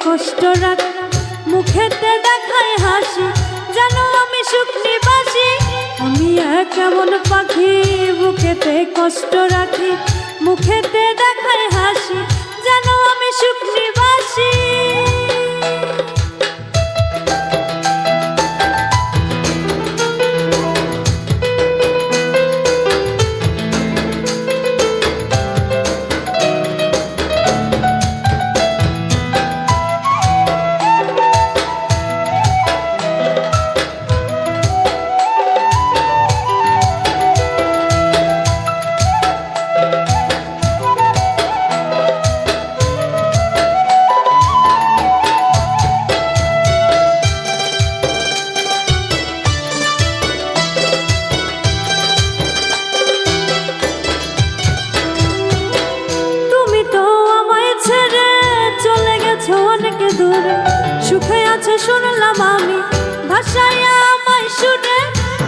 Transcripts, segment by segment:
কষ্ট রাখি, মুখেতে দেখায় হাসি, জানো আমি সুখ নিবাসী। আমি কেমন পাখি, বুকেতে কষ্ট রাখি, মুখেতে দেখায় হাসি, জানো আমি সুখ নিবাসী। সুখে আছে শুনলাম আমি ভাষায় আমায় শুনে,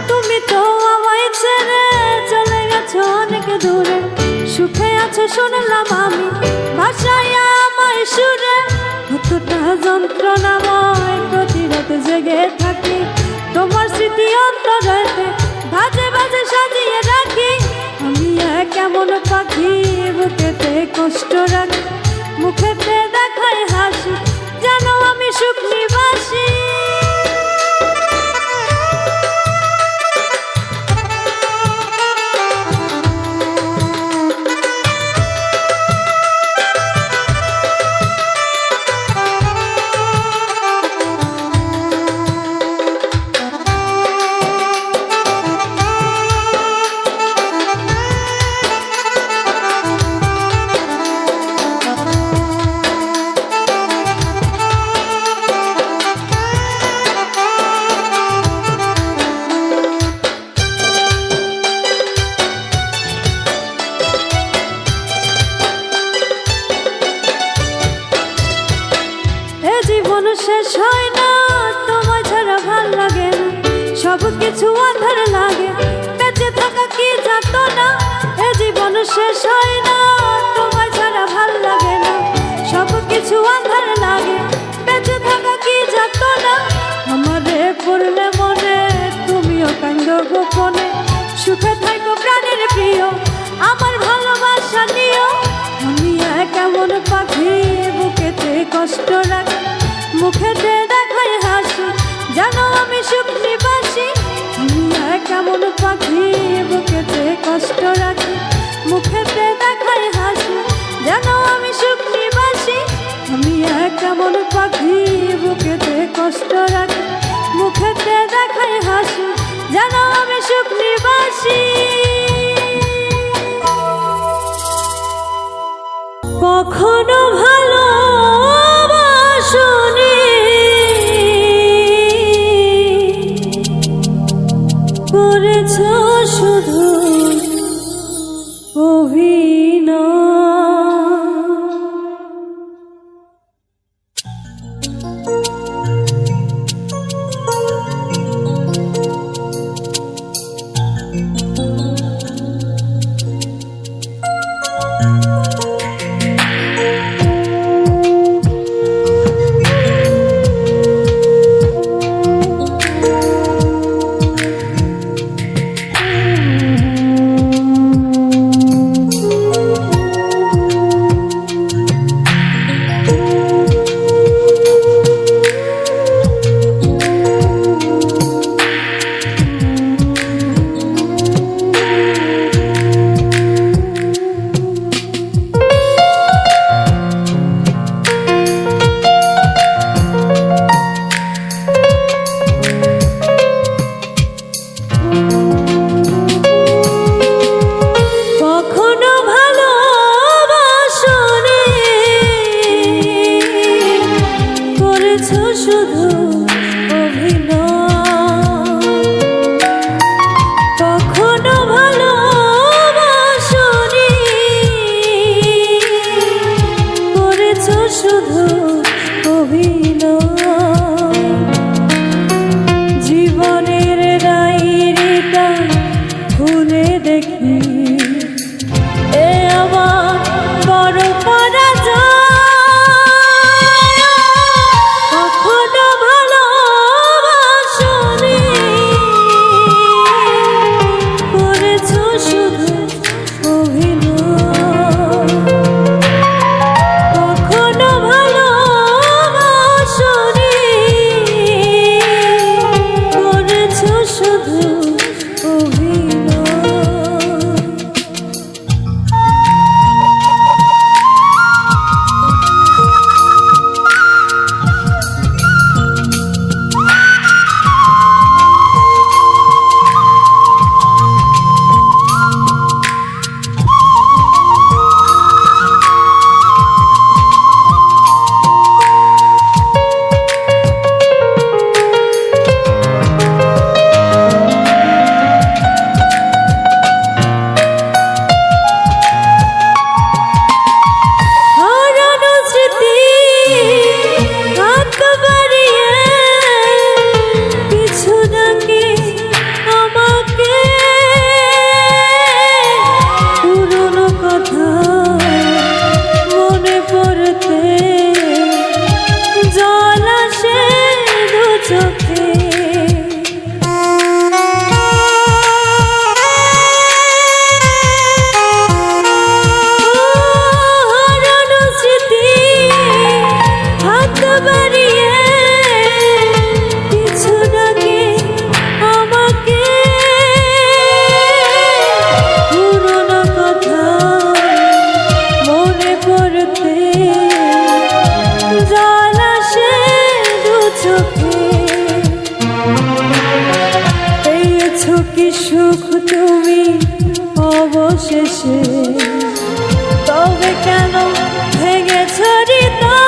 তুমি তো আমায় ছেড়ে চলে গেছো অনেক দূরে। সুখে আছে শুনলাম আমি ভাষায় আমায় শুনে, কতটা যন্ত্রণাময় প্রতি রাতে জেগে থাকি, তোমার স্মৃতি অন্তরেতে ভাজে ভাজে সাজিয়ে রাখি। আমি কেমন পাখি, বুকেতে কষ্ট রাখি, মুখেতে দেখায় হাসি, জানো আমি সুখ নিবাসী। শেষ হয় না তোমায় ছাড়া ভাল লাগে না, সব কিছু আধার লাগে, বেঁচে থাকা কি যাতো না। এ জীবন শেষ হয় না তোমায় ছাড়া ভাল লাগে না, সব কিছু আধার লাগে, বেঁচে থাকা কি যাতো না। আমারে পড়লে মনে তুমিও কান্দো গোপনে, সুখে থাকো প্রাণের প্রিয়, আমার ভালোবাসা নিও। আমি কেমন পাখি, বুকেতে কষ্ট রাখি, মুখেতে দেখায় হাসি, জানো আমি সুখ নিবাসী। আমি কেমন পাখি, বুকেতে কষ্ট রাখি, মুখেতে দেখায় হাসি, জানো আমি সুখ নিবাসী। আমি কেমন পাখি, বুকেতে কষ্ট রাখি, মুখেতে দেখায় হাসি, জানো আমি সুখ নিবাসী। কখনো ভালোবাসনি, করেছ শুধু অভিনয়। কেন ভেঙেছ হৃদয়?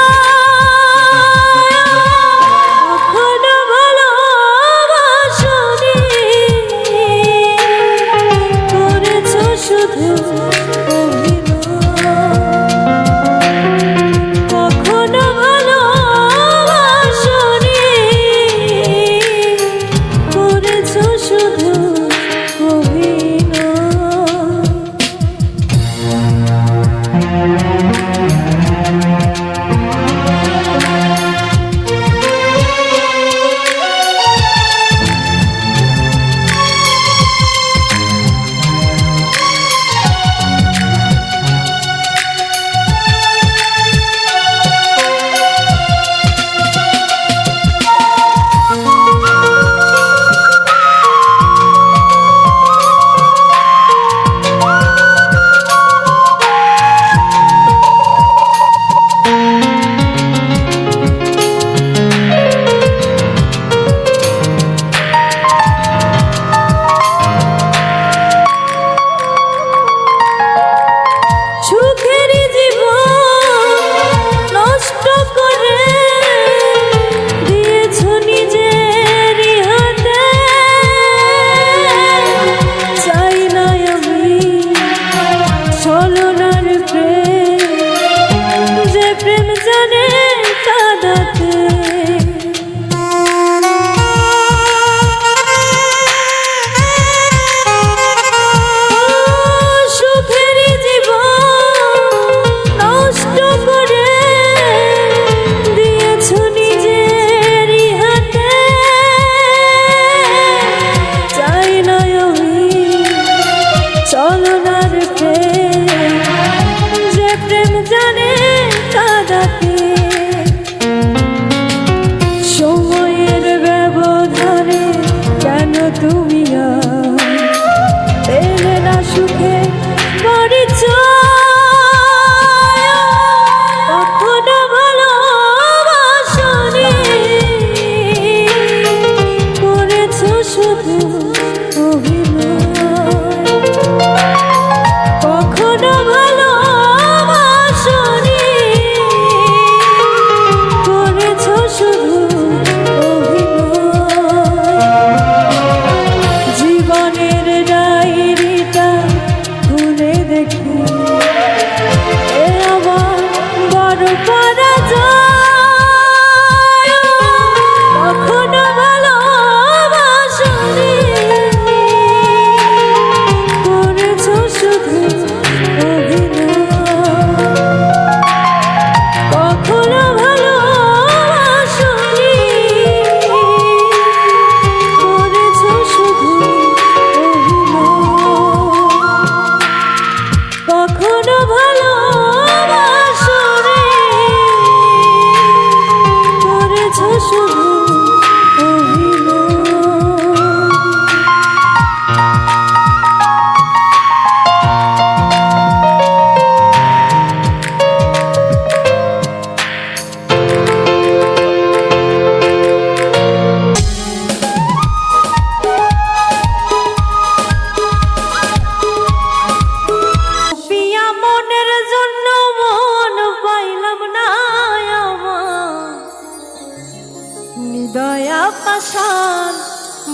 দয়া পাশান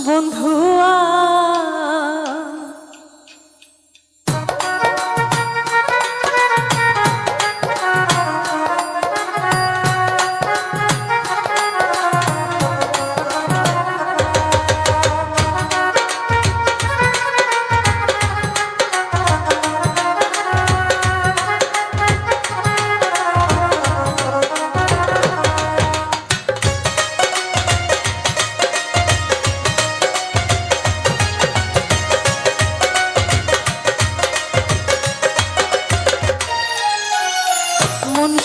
বন্ধুয়া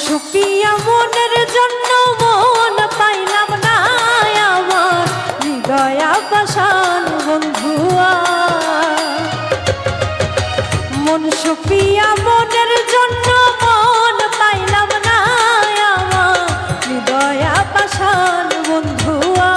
সুপিয়া মনের জন্য মন পাইলাম না আমার হৃদয়া পাশান বন্ধুয়া মন সুপিয়া মনের জন্য মন পাইলাম না আমার হৃদয়া পাশান বন্ধুয়া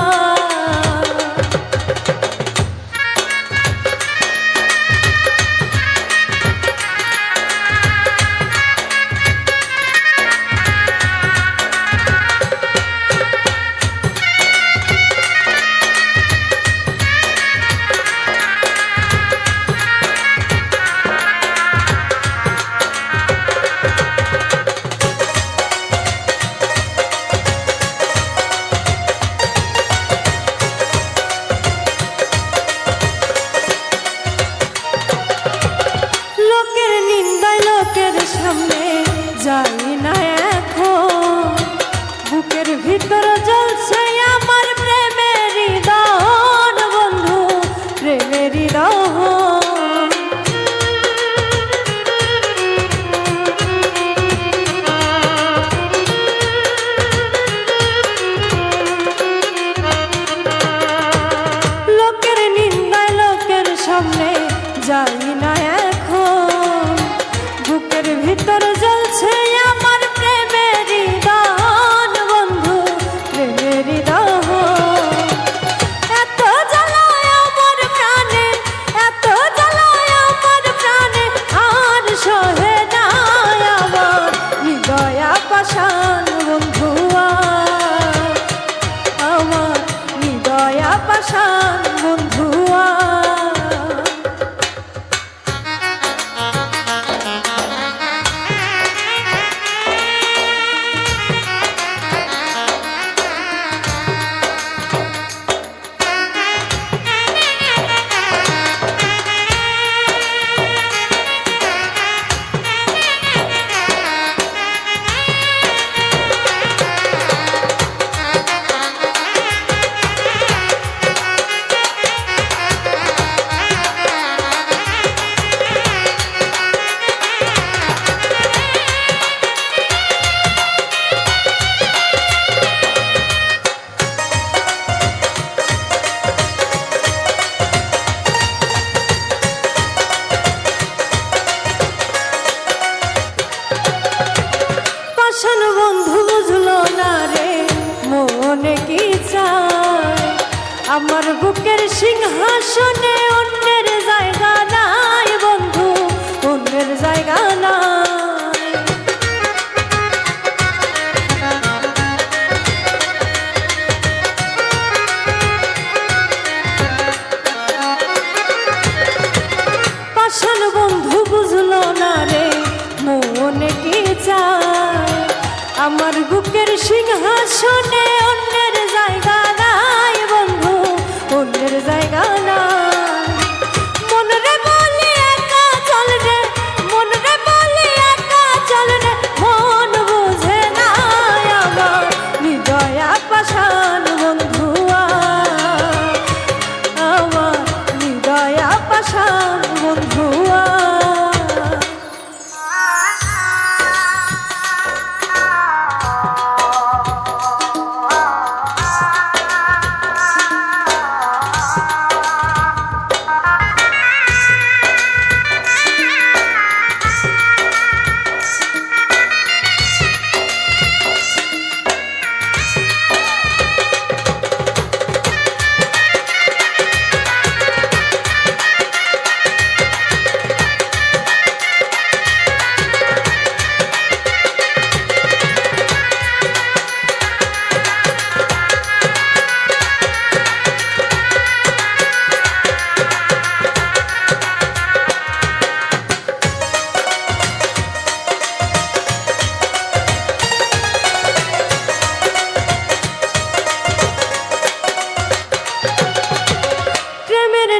মনে কি চায় আমার বুকের সিংহাসনে অন্যের জায়গা নাই বন্ধু, অন্যের জায়গা নাই। পাষাণ বন্ধু বুঝলো না রে মনে কি চায় আমার বুকের সিংহাসনে অন্যের জায়গা নাই বন্ধু, অন্যের জায়গা নাই। মন রে বলি একা চল রে, মন রে বলি একা চল রে, মন বুঝে না আমার হৃদয় পাষাণ বন্ধু, আমার হৃদয় পাষাণ বন্ধু।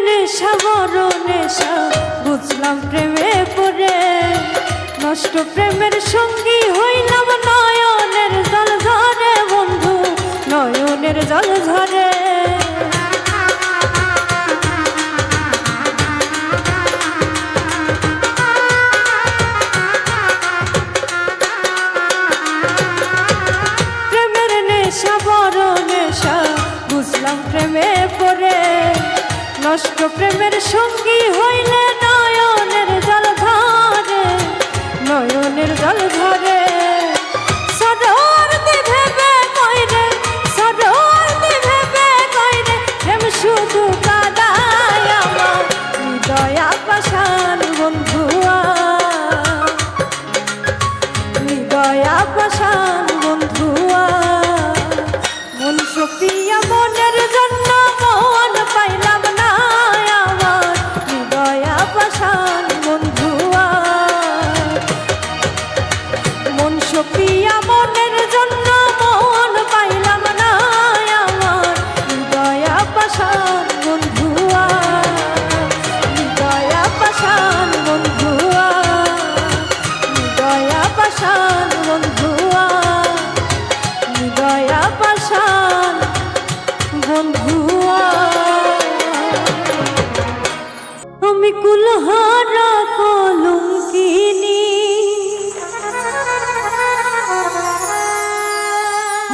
নেশা বড় নেশা বুঝলাম প্রেমে পড়ে, নষ্ট প্রেমের সঙ্গী হইলাম নয়নের জল ঝরে বন্ধু, নয়নের জল ঝরে। প্রেমের নেশা বড় নেশা বুঝলাম প্রেমে পড়ে, নষ্ট প্রেমের সঙ্গী হইলে নয়নের জল ধরে, নয়নের জল ধরে। সরোয়ার্দি ভেবে কইরে, সরোয়ার্দি ভেবে কইরে, প্রেম শুধু কাদায় আমার হৃদয় পাষাণ বন্ধু, হৃদয় পাষাণ বন্ধু। মন সপিয়া মনের জন্য মন পাইলাম না আমার হৃদয় পাষাণ বন্ধু, মন সপিয়া মনের জন্য মন পাইলাম না আমার হৃদয় পাষাণ বন্ধু, হৃদয় পাষাণ বন্ধু, হৃদয় পাষাণ বন্ধু, হৃদয় পাষাণ বন্ধু। আমি কুলহারা কলঙ্কিনী,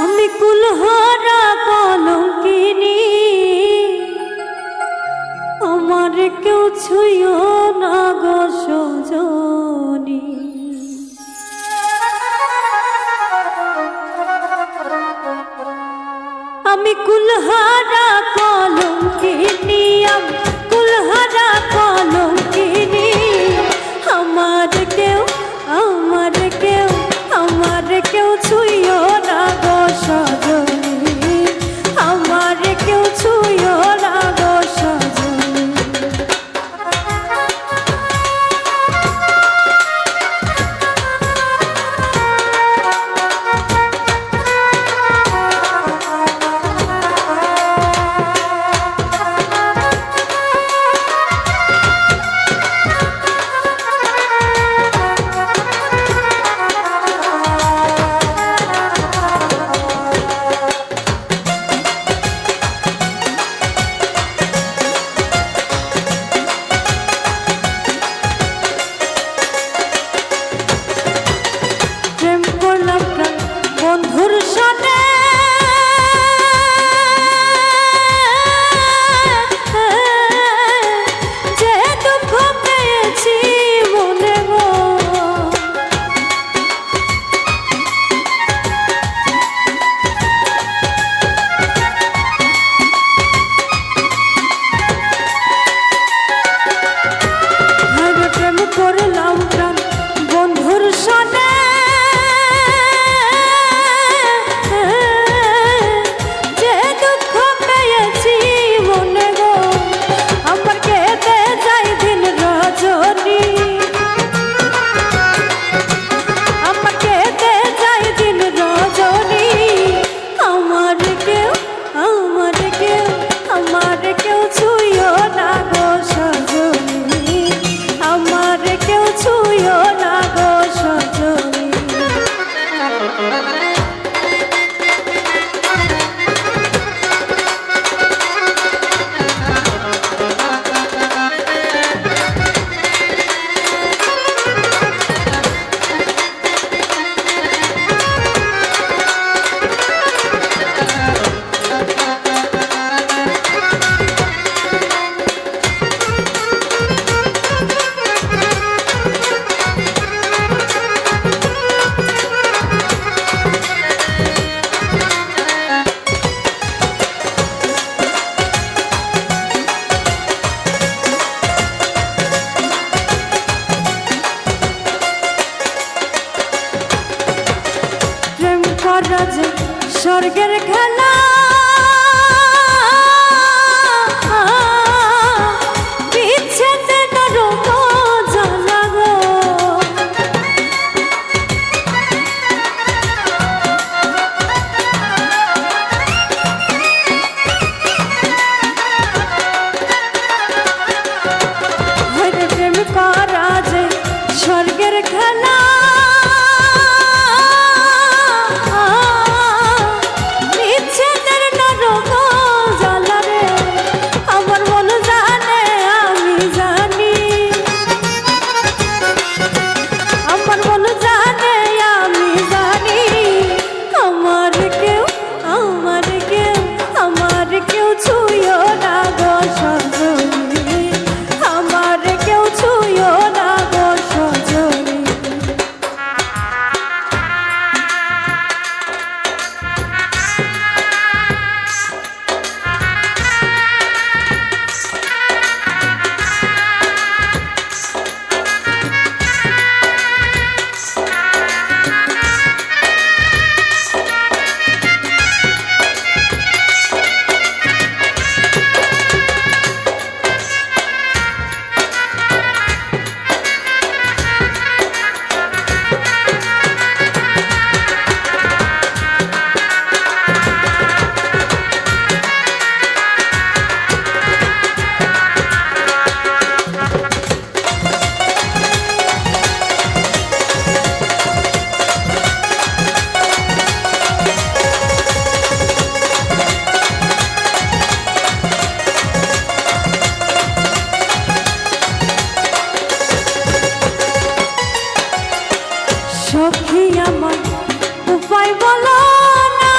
আমি কুলহারা কলঙ্কিনী, আমার কেউ ছুঁয়ো না গো সজনী। আমি কুলহারা কলঙ্কিনী, আমি কুলহারা কলঙ্কিনী, আমার কেউ, আমার কেউ, আমার কেউ ছুঁয়ো না গো সজনী, আমার কেউ ছুঁয়ো না গো সজনী। স্বর্গের খেলা বিচ্ছেদে নরক জ্বালা গো হরে প্রেম করা যে স্বর্গের খেলা সখী আমার উপায় বলো না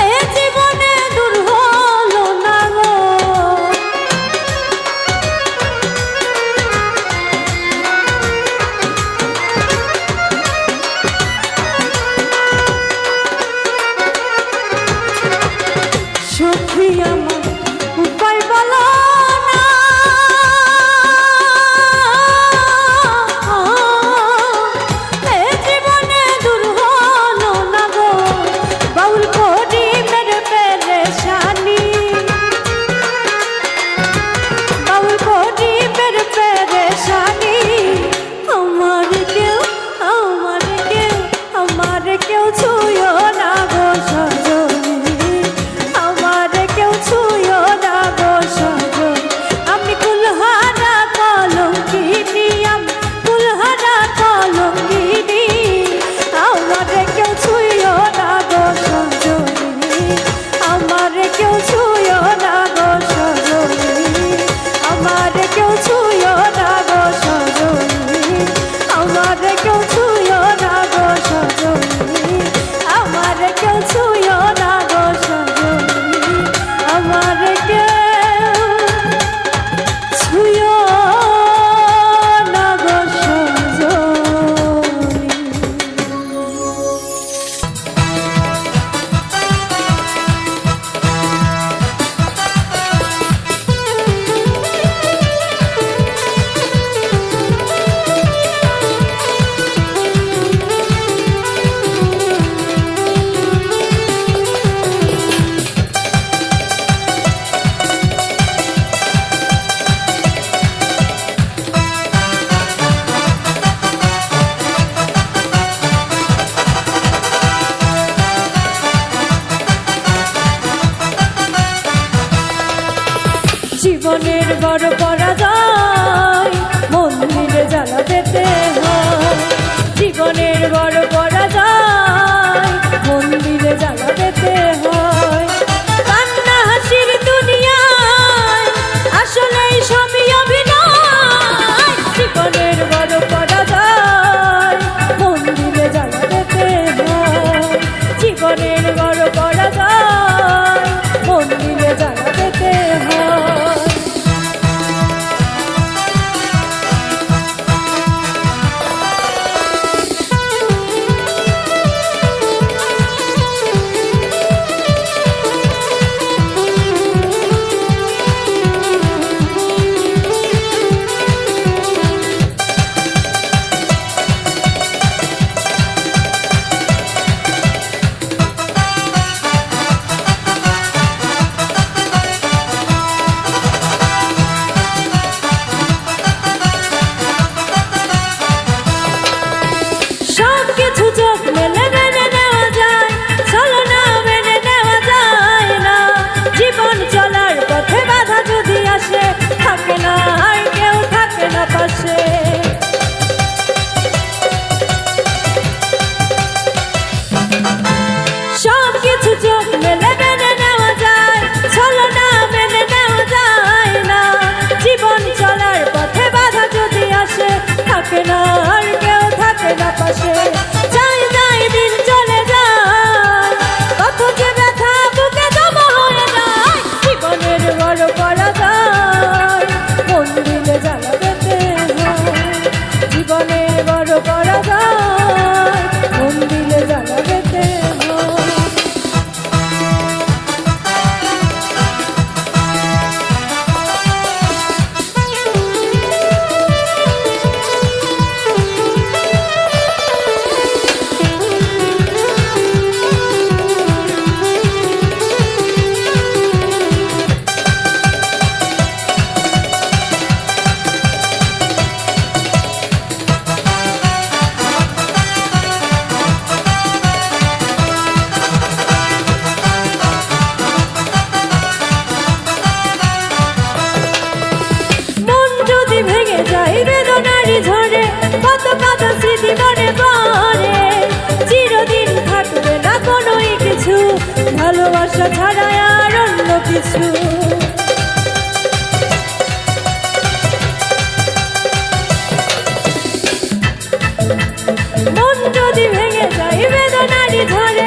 এ জীবনে দূর হলো না গো সখী আমার উপায় বলো জীবনের বড় পরাজয় মন্দিরে জ্বালা পেতে হয় জীবনের বড় পরাজয় মন্দিরে জ্বালা পেতে হয় কান্না হাসির দুনিয়ায় আসলে সবই অভিনয় জীবনের বড় পরাজয় মন্দিরে জ্বালা পেতে হয় জীবনের বড় পরাজয় মন্দিরে জ্বালা পেতে হয় থাকে না, আর কেউ থাকে না পাশে। যাই যাই দিন চলে যায়, কত যে ব্যথা বুকে জমা হয়ে যায়। জীবনের বড় পরাজয়, মন দিলে জ্বালা পেতে হয়। জীবনের বড় পরাজয়, মন দিলে জ্বালা পেতে হয়। ঝরে কত কত স্মৃতি মনে পড়ে, চিরদিন থাকবে না কোনোই কিছু, ভালোবাসা ছাড়া আর অন্য কিছু। মন যদি ভেঙে যায় বেদনারি ঝরে,